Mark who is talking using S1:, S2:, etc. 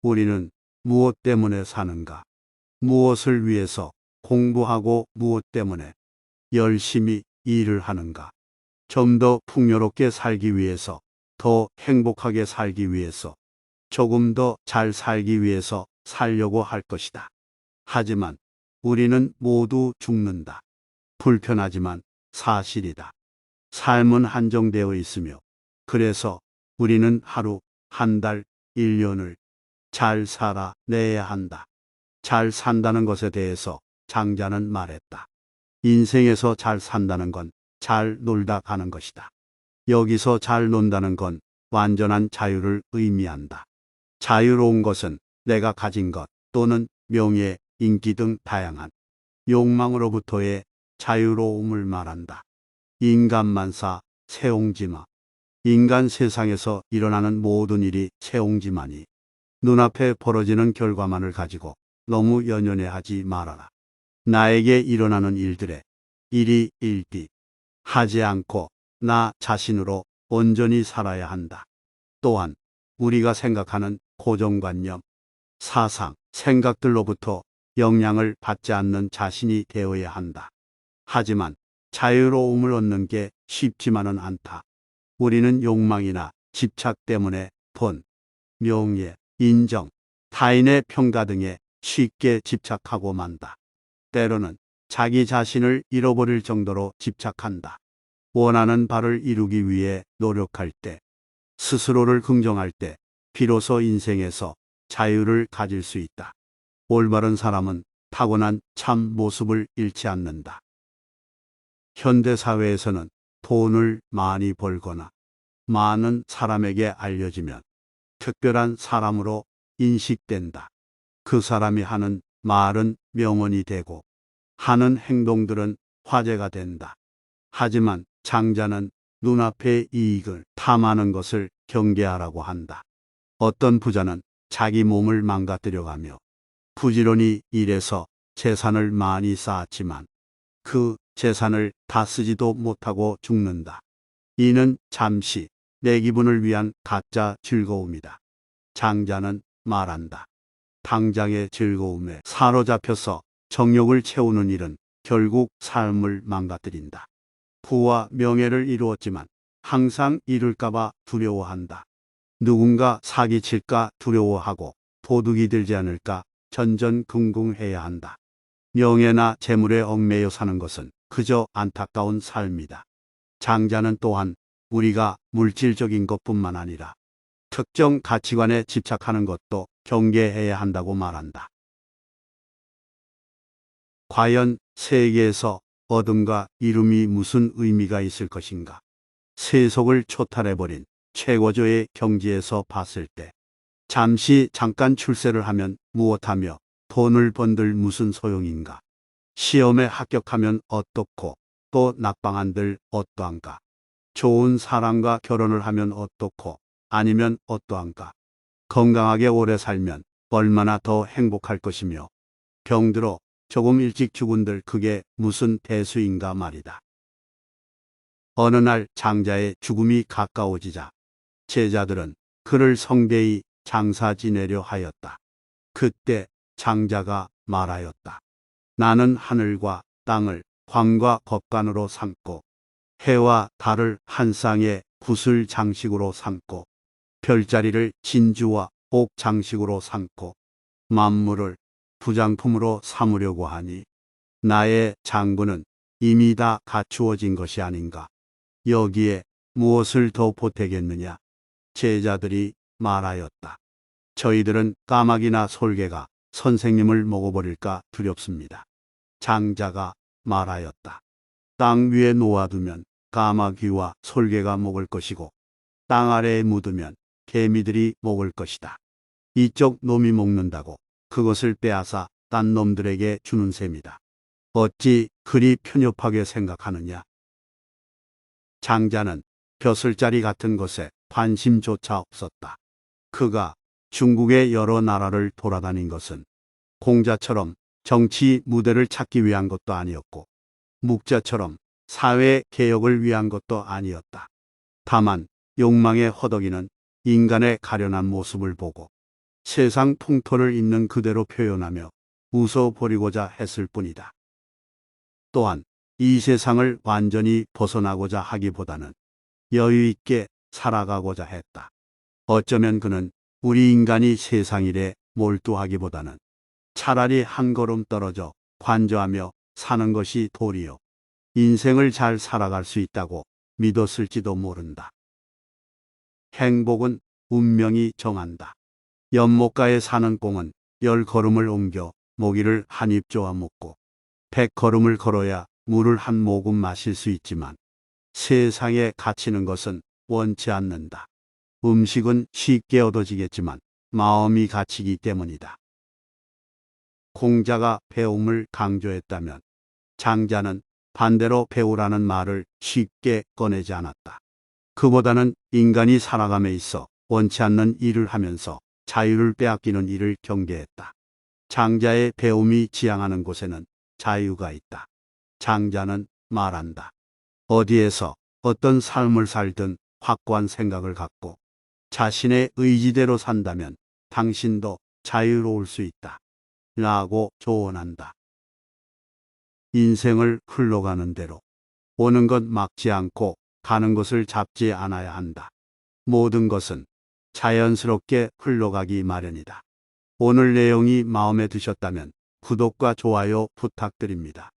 S1: 우리는 무엇 때문에 사는가? 무엇을 위해서 공부하고 무엇 때문에 열심히 일을 하는가? 좀 더 풍요롭게 살기 위해서, 더 행복하게 살기 위해서, 조금 더 잘 살기 위해서 살려고 할 것이다. 하지만 우리는 모두 죽는다. 불편하지만 사실이다. 삶은 한정되어 있으며, 그래서 우리는 하루, 한 달, 1년을 잘 살아내야 한다. 잘 산다는 것에 대해서 장자는 말했다. 인생에서 잘 산다는 건 잘 놀다 가는 것이다. 여기서 잘 논다는 건 완전한 자유를 의미한다. 자유로운 것은 내가 가진 것 또는 명예, 인기 등 다양한 욕망으로부터의 자유로움을 말한다. 인간만사, 세옹지마. 인간 세상에서 일어나는 모든 일이 세옹지마니 눈앞에 벌어지는 결과만을 가지고 너무 연연해하지 말아라. 나에게 일어나는 일들에 일이 일비 하지 않고 나 자신으로 온전히 살아야 한다. 또한 우리가 생각하는 고정관념, 사상, 생각들로부터 영향을 받지 않는 자신이 되어야 한다. 하지만 자유로움을 얻는 게 쉽지만은 않다. 우리는 욕망이나 집착 때문에 돈, 명예, 인정, 타인의 평가 등에 쉽게 집착하고 만다. 때로는 자기 자신을 잃어버릴 정도로 집착한다. 원하는 바를 이루기 위해 노력할 때, 스스로를 긍정할 때, 비로소 인생에서 자유를 가질 수 있다. 올바른 사람은 타고난 참 모습을 잃지 않는다. 현대 사회에서는 돈을 많이 벌거나 많은 사람에게 알려지면 특별한 사람으로 인식된다. 그 사람이 하는 말은 명언이 되고 하는 행동들은 화제가 된다. 하지만 장자는 눈앞의 이익을 탐하는 것을 경계하라고 한다. 어떤 부자는 자기 몸을 망가뜨려가며 부지런히 일해서 재산을 많이 쌓았지만 그 재산을 다 쓰지도 못하고 죽는다. 이는 잠시 내 기분을 위한 가짜 즐거움이다. 장자는 말한다. 당장의 즐거움에 사로잡혀서 정욕을 채우는 일은 결국 삶을 망가뜨린다. 부와 명예를 이루었지만 항상 잃을까봐 두려워한다. 누군가 사기칠까 두려워하고 도둑이 들지 않을까 전전긍긍해야 한다. 명예나 재물에 얽매여 사는 것은 그저 안타까운 삶이다. 장자는 또한 우리가 물질적인 것뿐만 아니라 특정 가치관에 집착하는 것도 경계해야 한다고 말한다. 과연 세계에서 얻음과 이름이 무슨 의미가 있을 것인가? 세속을 초탈해버린 최고조의 경지에서 봤을 때 잠시 잠깐 출세를 하면 무엇하며 돈을 번들 무슨 소용인가? 시험에 합격하면 어떻고 또 낙방한들 어떠한가? 좋은 사람과 결혼을 하면 어떻고 아니면 어떠한가? 건강하게 오래 살면 얼마나 더 행복할 것이며 병들어 조금 일찍 죽은들 그게 무슨 대수인가 말이다. 어느 날 장자의 죽음이 가까워지자 제자들은 그를 성대히 장사 지내려 하였다. 그때 장자가 말하였다. 나는 하늘과 땅을 광과 법관으로 삼고 해와 달을 한 쌍의 구슬 장식으로 삼고 별자리를 진주와 옥 장식으로 삼고 만물을 부장품으로 삼으려고 하니 나의 장부는 이미 다 갖추어진 것이 아닌가. 여기에 무엇을 더 보태겠느냐. 제자들이 말하였다. 저희들은 까마귀나 솔개가 선생님을 먹어버릴까 두렵습니다. 장자가 말하였다. 땅 위에 놓아두면 까마귀와 솔개가 먹을 것이고 땅 아래에 묻으면 개미들이 먹을 것이다. 이쪽 놈이 먹는다고 그것을 빼앗아 딴 놈들에게 주는 셈이다. 어찌 그리 편협하게 생각하느냐. 장자는 벼슬자리 같은 것에 관심조차 없었다. 그가 중국의 여러 나라를 돌아다닌 것은 공자처럼 정치 무대를 찾기 위한 것도 아니었고 묵자처럼 사회 개혁을 위한 것도 아니었다. 다만 욕망의 허덕이는 인간의 가련한 모습을 보고 세상 풍토를 있는 그대로 표현하며 웃어버리고자 했을 뿐이다. 또한 이 세상을 완전히 벗어나고자 하기보다는 여유 있게 살아가고자 했다. 어쩌면 그는 우리 인간이 세상 일에 몰두하기보다는 차라리 한 걸음 떨어져 관조하며 사는 것이 도리요 인생을 잘 살아갈 수 있다고 믿었을지도 모른다. 행복은 운명이 정한다. 연못가에 사는 꽁은 10걸음을 옮겨 모기를 한 입 쪼아 먹고 100걸음을 걸어야 물을 한 모금 마실 수 있지만 세상에 갇히는 것은 원치 않는다. 음식은 쉽게 얻어지겠지만 마음이 갇히기 때문이다. 공자가 배움을 강조했다면 장자는 반대로 배우라는 말을 쉽게 꺼내지 않았다. 그보다는 인간이 살아감에 있어 원치 않는 일을 하면서 자유를 빼앗기는 일을 경계했다. 장자의 배움이 지향하는 곳에는 자유가 있다. 장자는 말한다. 어디에서 어떤 삶을 살든 확고한 생각을 갖고 자신의 의지대로 산다면 당신도 자유로울 수 있다. 라고 조언한다. 인생을 흘러가는 대로 오는 것 막지 않고 가는 것을 잡지 않아야 한다. 모든 것은 자연스럽게 흘러가기 마련이다. 오늘 내용이 마음에 드셨다면 구독과 좋아요 부탁드립니다.